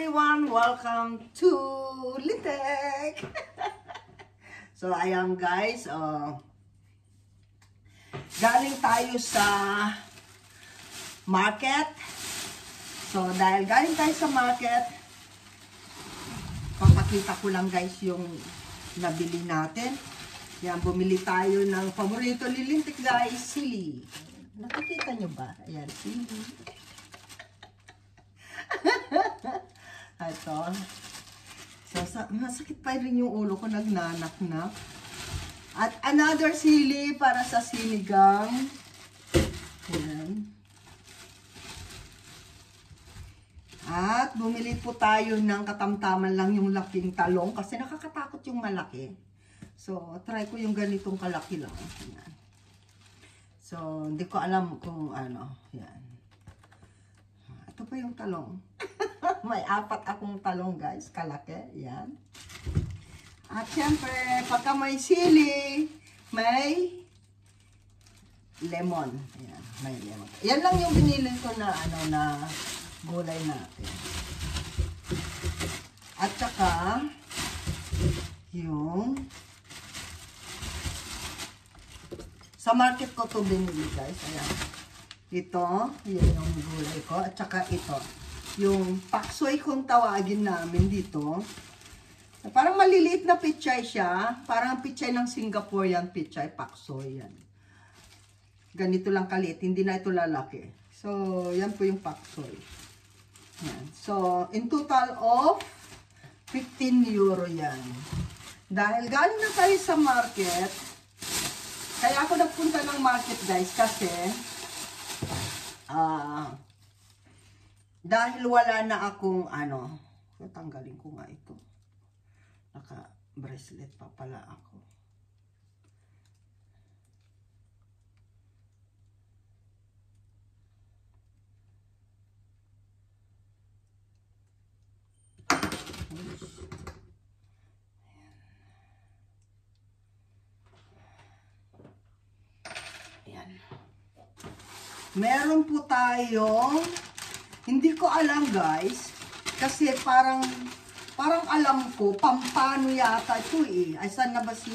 everyone! Welcome to Litek! So, ayan guys, galing tayo sa market. So, dahil galing tayo sa market, papakita ko lang guys yung nabili natin. Yan, bumili tayo ng paborito ni Litek guys, sili. Nakikita nyo ba? Ayan, sili. Ito. So, masakit pa rin yung ulo ko, nagnanak-nak. At another sili para sa sinigang. Ayan. At bumili po tayo ng katamtaman lang yung laking talong kasi nakakatakot yung malaki. So, try ko yung ganitong kalaki lang. Ayan. So, hindi ko alam kung ano. Ayan. Ito pa yung talong. May 4 akong talong guys, kalaki, yan. At syempre, pagka may sili, may lemon. Ayan, may lemon. Yan lang yung binili ko na, na gulay natin. At saka, yung sa market ko to binili guys. Ayan. Ito, yun yung gulay ko. At saka ito. Yung paksoy kung tawagin namin dito. Parang maliliit na pichay siya. Parang pichay ng Singapore yan, pichay, paksoy yan. Ganito lang kaliit, hindi na ito lalaki. So, yan po yung paksoy. Yan. So, in total of 15 euro yan. Dahil galing na tayo sa market, kaya ako nagpunta ng market guys kasi dahil wala na akong tanggalin ko nga ito. Naka-bracelet pa pala ako. Ayan. Meron po tayong hindi ko alam guys, kasi parang alam ko, pampano yata ito eh. Ay, saan na ba si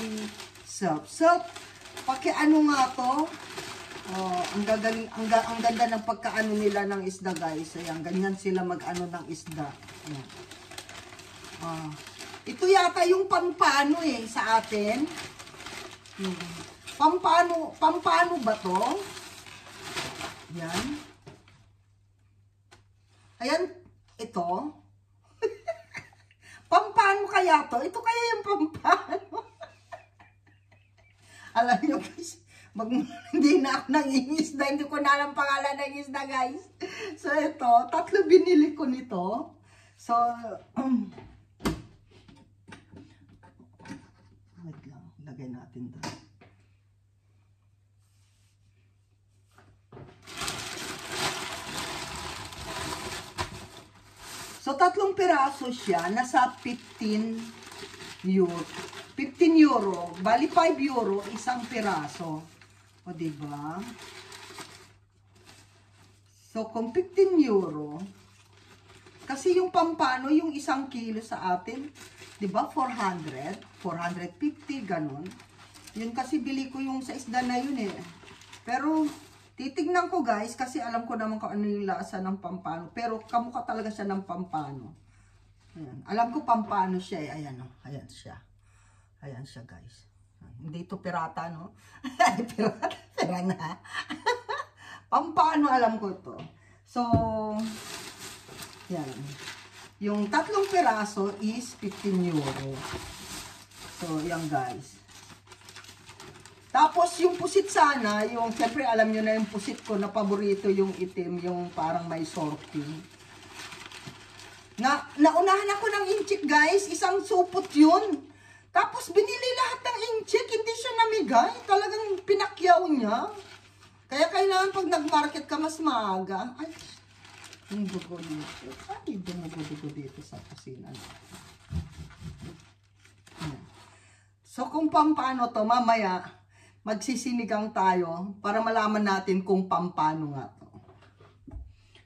Self? Self, pakiano nga to? Oh, ang ganda ng pagkaano nila ng isda guys. Ayan, ganyan sila mag-ano ng isda. Ayan. Ito yata yung pampano eh, sa atin. Pampano ba to? Ayan. Ayan, ito. Pampano kaya to? Ito kaya yung pampano? Alam nyo guys, hindi na ako nangingisda. Hindi ko na alam pangalan ng isda guys. So ito, 3 binili ko nito. So, wait lang, lagay natin ito. So, 3 piraso siya, nasa 15 euro. 15 euro, bali 5 euro, isang piraso. O, diba? So, kung 15 euro, kasi yung pampano, yung 1 kilo sa atin, diba, 400, 450, ganun. Yun kasi bili ko yung sa isda na yun eh. Pero, titignan ko guys, kasi alam ko naman kung ano yung lasa ng pampano. Pero kamukha talaga siya ng pampano. Ayan. Alam ko pampano siya eh. Ayan o. Ayan siya. Ayan siya guys. Hindi ito pirata no? Pirata. Pira na. Pampano alam ko ito. So, yan. Yung 3 piraso is 15 euro. So, yan guys. Tapos, yung pusit sana, yung, siyempre, alam nyo na yung pusit ko na paborito, yung itim, yung parang may sorting. Naunahan ako ng inchik, guys. Isang supot yun. Tapos, binili lahat ng inchik. Hindi siya namigay. Talagang pinakyaw niya. Kaya kailangan pag nag-market ka, mas maaga. Ay, yung dugo dito. Ay, dumugo dito sa kusina. So, kung pampano to, mamaya, magsisinigang tayo para malaman natin kung pampano nga to.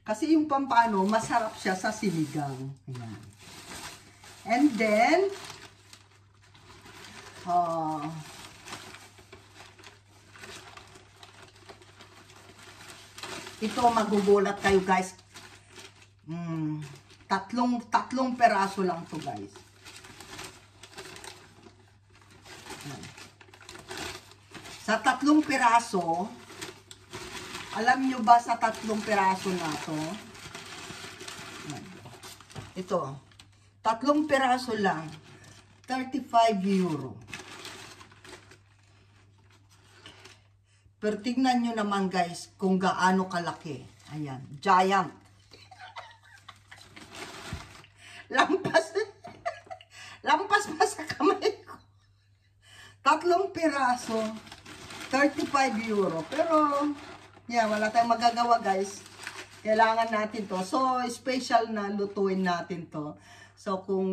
Kasi yung pampano, masarap siya sa sinigang. Ayan. And then, ito, magugulat kayo guys. Tatlong peraso lang to guys. Ayan. Sa 3 peraso, alam nyo ba sa 3 peraso na to? Ito, 3 peraso lang, 35 euro. Pero tignan nyo naman guys kung gaano kalaki. Ayan, giant. Lampas. Lampas pa sa kamay ko. 3 piraso, 35 euro. Pero, yeah, wala tayong magagawa guys. Kailangan natin to. So, special na lutuin natin to. So, kung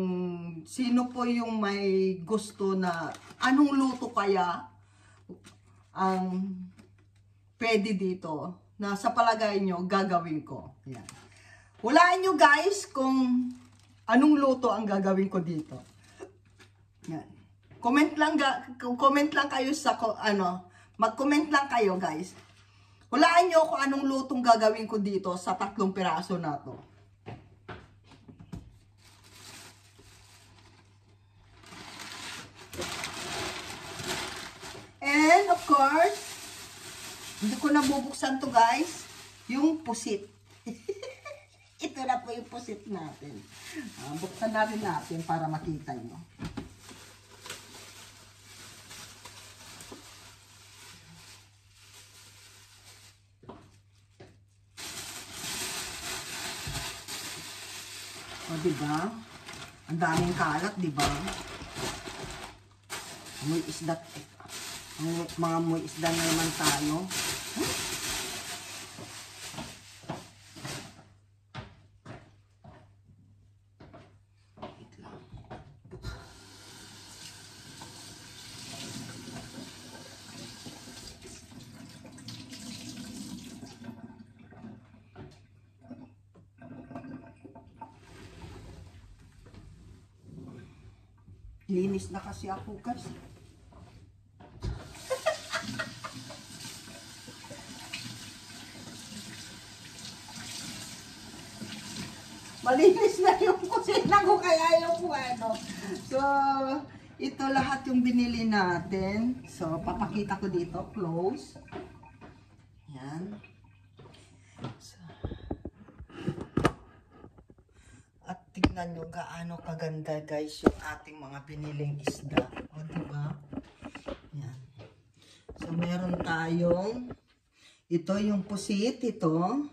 sino po yung may gusto na anong luto kaya ang pwede dito na sa palagay nyo gagawin ko. Yan. Hulaan nyo guys kung anong luto ang gagawin ko dito. Yan. Comment lang kayo sa mag-comment lang kayo guys. Hulaan nyo kung anong lutong gagawin ko dito sa 3 piraso na to. And of course, hindi ko nabubuksan to guys, yung pusit. Ito na po yung pusit natin. Buksan na rin natin para makita nyo. O, diba? Ang daming kalat, diba? Amoy isda. Mga amoy isda na naman tayo. Wait lang. Linis na kasi ako guys. Malinis na yung kusina ko kaya yung ano. So, ito lahat yung binili natin. So, papakita ko dito. Close. Yan. So, at tignan nyo gaano kaganda guys yung ating mga biniling isda. O, diba? Yan. So, meron tayong ito yung pusit. Ito.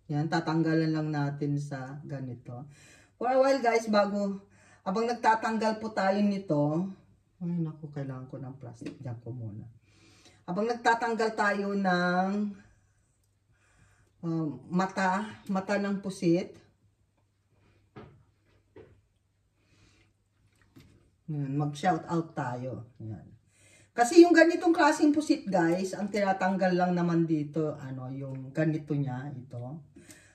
Yan, tatanggalan lang natin sa ganito. For a while guys, habang nagtatanggal po tayo nito, ay naku, kailangan ko ng plastic. Diyan ko muna. Habang nagtatanggal tayo ng mata ng pusit. Mag-shout out tayo. Yan. Kasi yung ganitong klaseng pusit guys, ang tinatanggal lang naman dito, yung ganito niya, ito.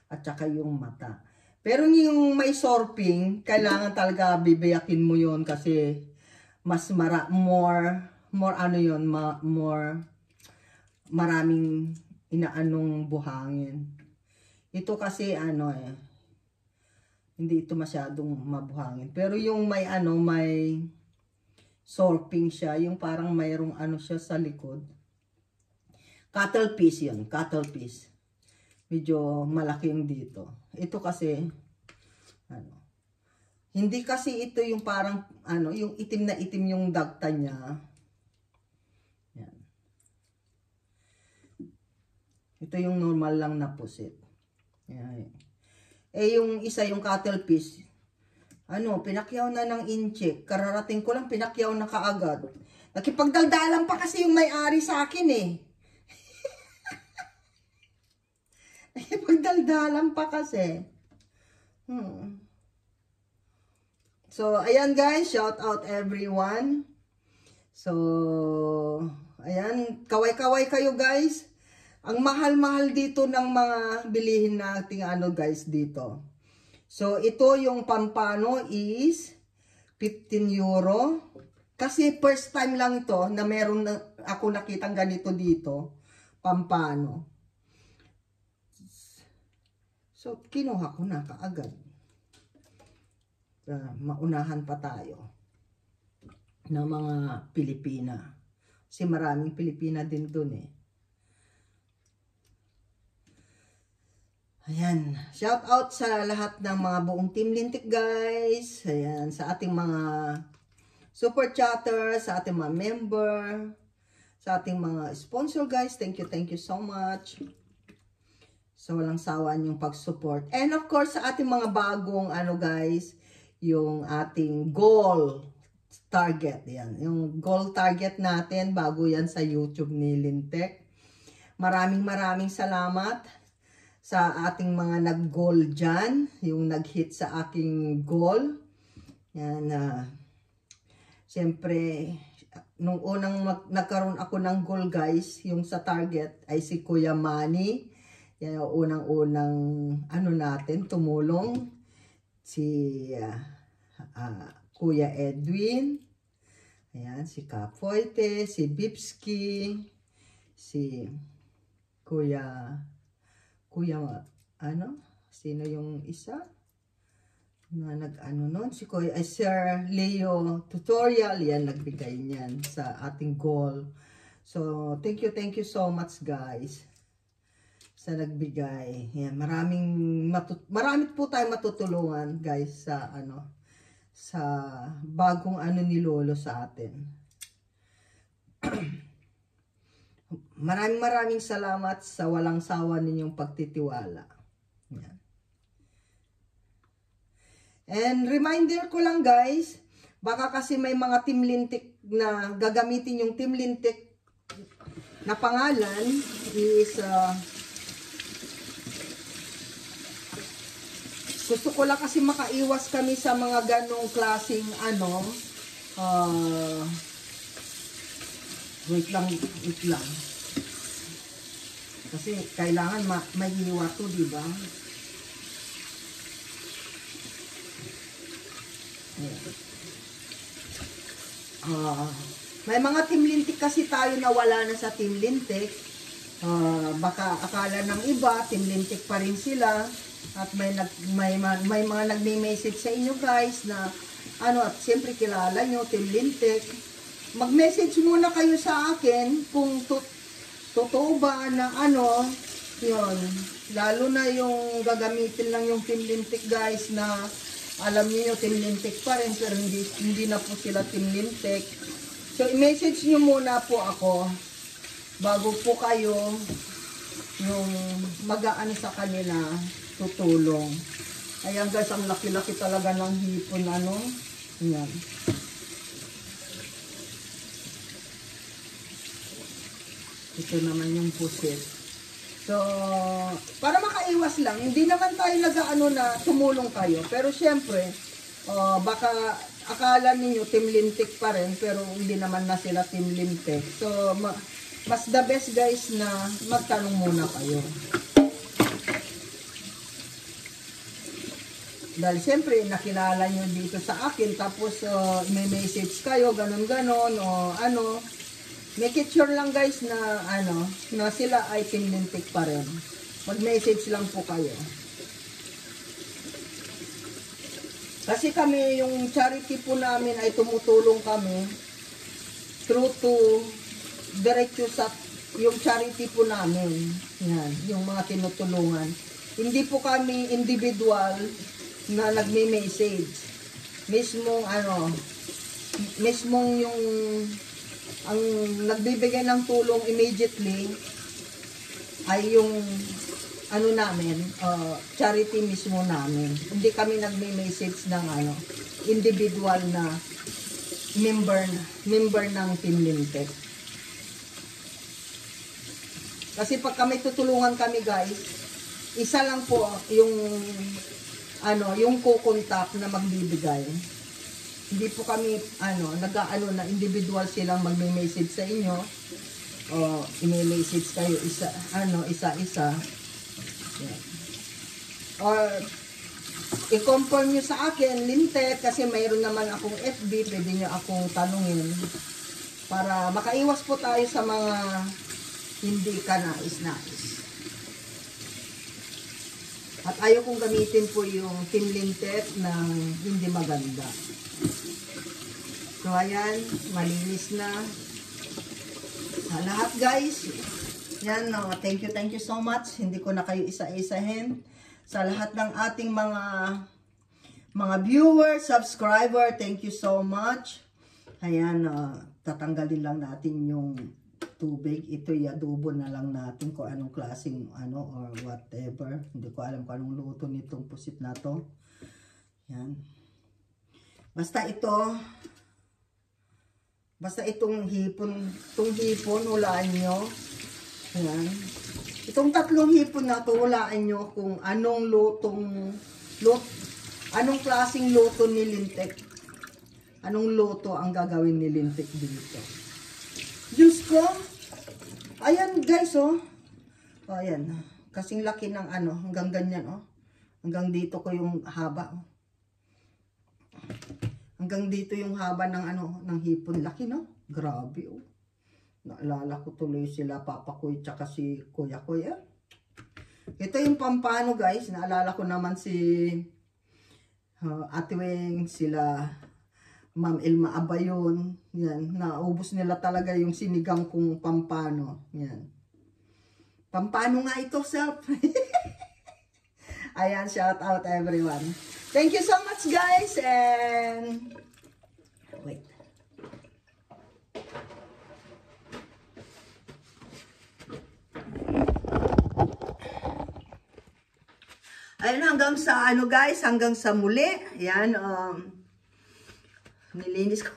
At saka yung mata. Pero yung may sorping, kailangan talaga bibiyakin mo yon kasi mas maraming inaanong buhangin. Ito kasi hindi ito masyadong mabuhangin. Pero yung may sorping siya, yung parang mayroong siya sa likod. Cattle piece yun, cattle piece. Medyo malaki yung dito. Ito kasi, hindi kasi ito yung parang, yung itim na itim yung dagta niya. Yan. Ito yung normal lang na pusit. Yan. Yung isa, yung cattle piece, pinakyaw na ng incheck. Kararating ko lang, pinakyaw na kaagad. Nakipagdaldalan pa kasi yung may-ari sa akin eh. Nakipagdaldalan pa kasi. So, ayan guys, shout out everyone. So, ayan, kaway-kaway kayo guys. Ang mahal-mahal dito ng mga bilihin nating ano guys dito. So, ito yung pampano is 15 euro. Kasi first time lang ito na meron na ako nakitang ganito dito. Pampano. So, kinuha ko na kaagad. Maunahan pa tayo ng mga Pilipina. Kasi maraming Pilipina din dun eh. Ayan, shout out sa lahat ng mga buong Team Lintik guys. Ayan, sa ating mga super chatter, sa ating mga member, sa ating mga sponsor guys. Thank you so much. So, walang sawa yung pag-support. And of course, sa ating mga bagong ano guys, yung ating goal target. Yan, yung goal target natin, bago yan sa YouTube ni Lintek. Maraming salamat sa ating mga nag-goal dyan, yung nag-hit sa aking goal. Yan, siyempre, nung unang nagkaroon ako ng goal guys, yung sa target ay si Kuya Manny. Yan yung unang-unang ano natin, tumulong. Si Kuya Edwin, ayan, si Kapoite, si Bipski, si Kuya, ano? Sino yung isa? Na nag-ano nun? Si Kuya, Sir Leo Tutorial. Yan, nagbigay niyan sa ating goal. So, thank you so much guys sa nagbigay. Yan, marami po tayo matutulungan guys sa ano, sa bagong ano ni Lolo sa atin. Maraming salamat sa walang sawa ninyong pagtitiwala. Yan. And reminder ko lang guys, baka kasi may mga Team Lintik na gagamitin yung Team Lintik na pangalan is gusto ko lang kasi makaiwas kami sa mga ganong klaseng ano, wait lang. Kasi kailangan mahiwa to, di ba? May mga Team Lintik kasi tayo na wala na sa Team Lintik. Baka akala ng iba, Team Lintik pa rin sila. At may mga nagme-message sa inyo guys na ano, at siyempre kilala nyo Team Lintik. Mag-message muna kayo sa akin kung totoo ba na ano, yun. Lalo na yung gagamitin lang yung Team Lintik guys na alam niyo Team Lintik pa rin pero hindi na po sila Team Lintik. So, i-message nyo muna po ako bago po kayo yung mag-aano sa kanila tutulong. Ayan guys, ang laki-laki talaga ng hipon ano. Ayan. Ito naman yung pusit. So, para makaiwas lang, hindi naman tayo nag-ano na tumulong kayo. Pero syempre, baka akala ninyo Team Lintik pa rin, pero hindi naman na sila Team Lintik. So, mas the best guys na magtanong muna kayo. Dahil siyempre, nakilala nyo dito sa akin, tapos may message kayo, ganon-ganon, o ano. Make it sure lang guys na, ano, na sila ay Team Lintik pa rin. Mag-message lang po kayo. Kasi kami, yung charity po namin ay tumutulong kami through to diretso sa yung charity po namin. Yan, yung mga tinutulungan. Hindi po kami individual na nagme-message. Mismong ano, mismong yung ang nagbibigay ng tulong immediately ay yung ano namin, charity mismo namin. Hindi kami nagme-message ng ano, individual na member ng Team Lintik. Kasi pag kami tutulungan kami guys, isa lang po yung ano, yung kukontak na magbibigay. Hindi po kami ano, nag-aano na individual silang magme-message sa inyo o o i-message kayo isa-isa. Yan. Or i-confirm nyo sa akin, Lintet, kasi mayroon naman akong FB, pwede nyo akong tanungin para makaiwas po tayo sa mga hindi ka nais-nais. At ayaw kong gamitin po yung Team Lintet ng hindi maganda. So ayan, malinis na. Sa lahat guys, yan, thank you so much. Hindi ko na kayo isa-isahin. Sa lahat ng ating mga viewers, subscriber, thank you so much. Ayan, tatanggalin lang natin yung tubig. Ito i-adobo na lang natin kung anong klaseng or whatever. Hindi ko alam kung anong luto nitong pusit na to. Yan. Basta itong hipon, hulaan nyo. Yan. Itong tatlong hipon na to, hulaan nyo kung anong anong klaseng luto ni Lintek. Anong luto ang gagawin ni Lintek dito. Diyos ko. Ayan guys, oh. Oh, ayan. Kasing laki ng hanggang ganyan, oh. Hanggang dito ko yung haba, oh. Hanggang dito yung haba ng ng hipon. Laki, no? Grabe, oh. Naalala ko tuloy sila Papa Koy tsaka si Kuya Koy, eh. Ito yung pampano, guys. Naalala ko naman si Ate Weng, sila Ma'am Ilma Abayon. Yan. Naubos nila talaga yung sinigang kong pampano. Yan. Pampano nga ito, self. Ayan, shout out everyone. Thank you so much, guys. And wait. Ayun, hanggang sa guys, hanggang sa muli. Ayan, nilinis ko.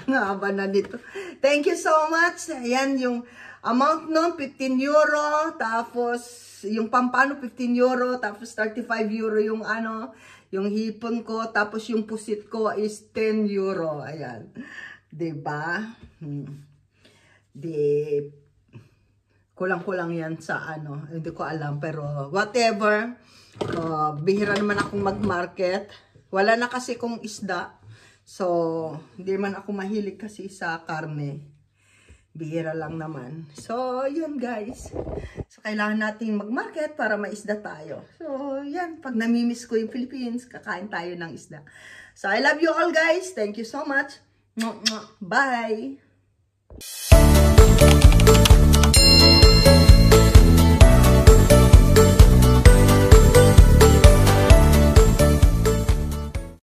Ang haba na dito. Thank you so much. Ayan, yung amount nun, 15 euro. Tapos, yung pampano, 15 euro. Tapos, 35 euro yung yung hipon ko. Tapos, yung pusit ko is 10 euro. Ayan. Diba? Kulang-kulang yan sa hindi ko alam. Pero, whatever. Bihira naman akong mag-market. Wala na kasi kong isda. So, hindi man ako mahilig kasi sa karne. Bihira lang naman. So, yun guys. So, kailangan natin mag-market para maisda tayo. So, yan. Pag namimiss ko yung Philippines, kakain tayo ng isda. So, I love you all guys. Thank you so much. Bye!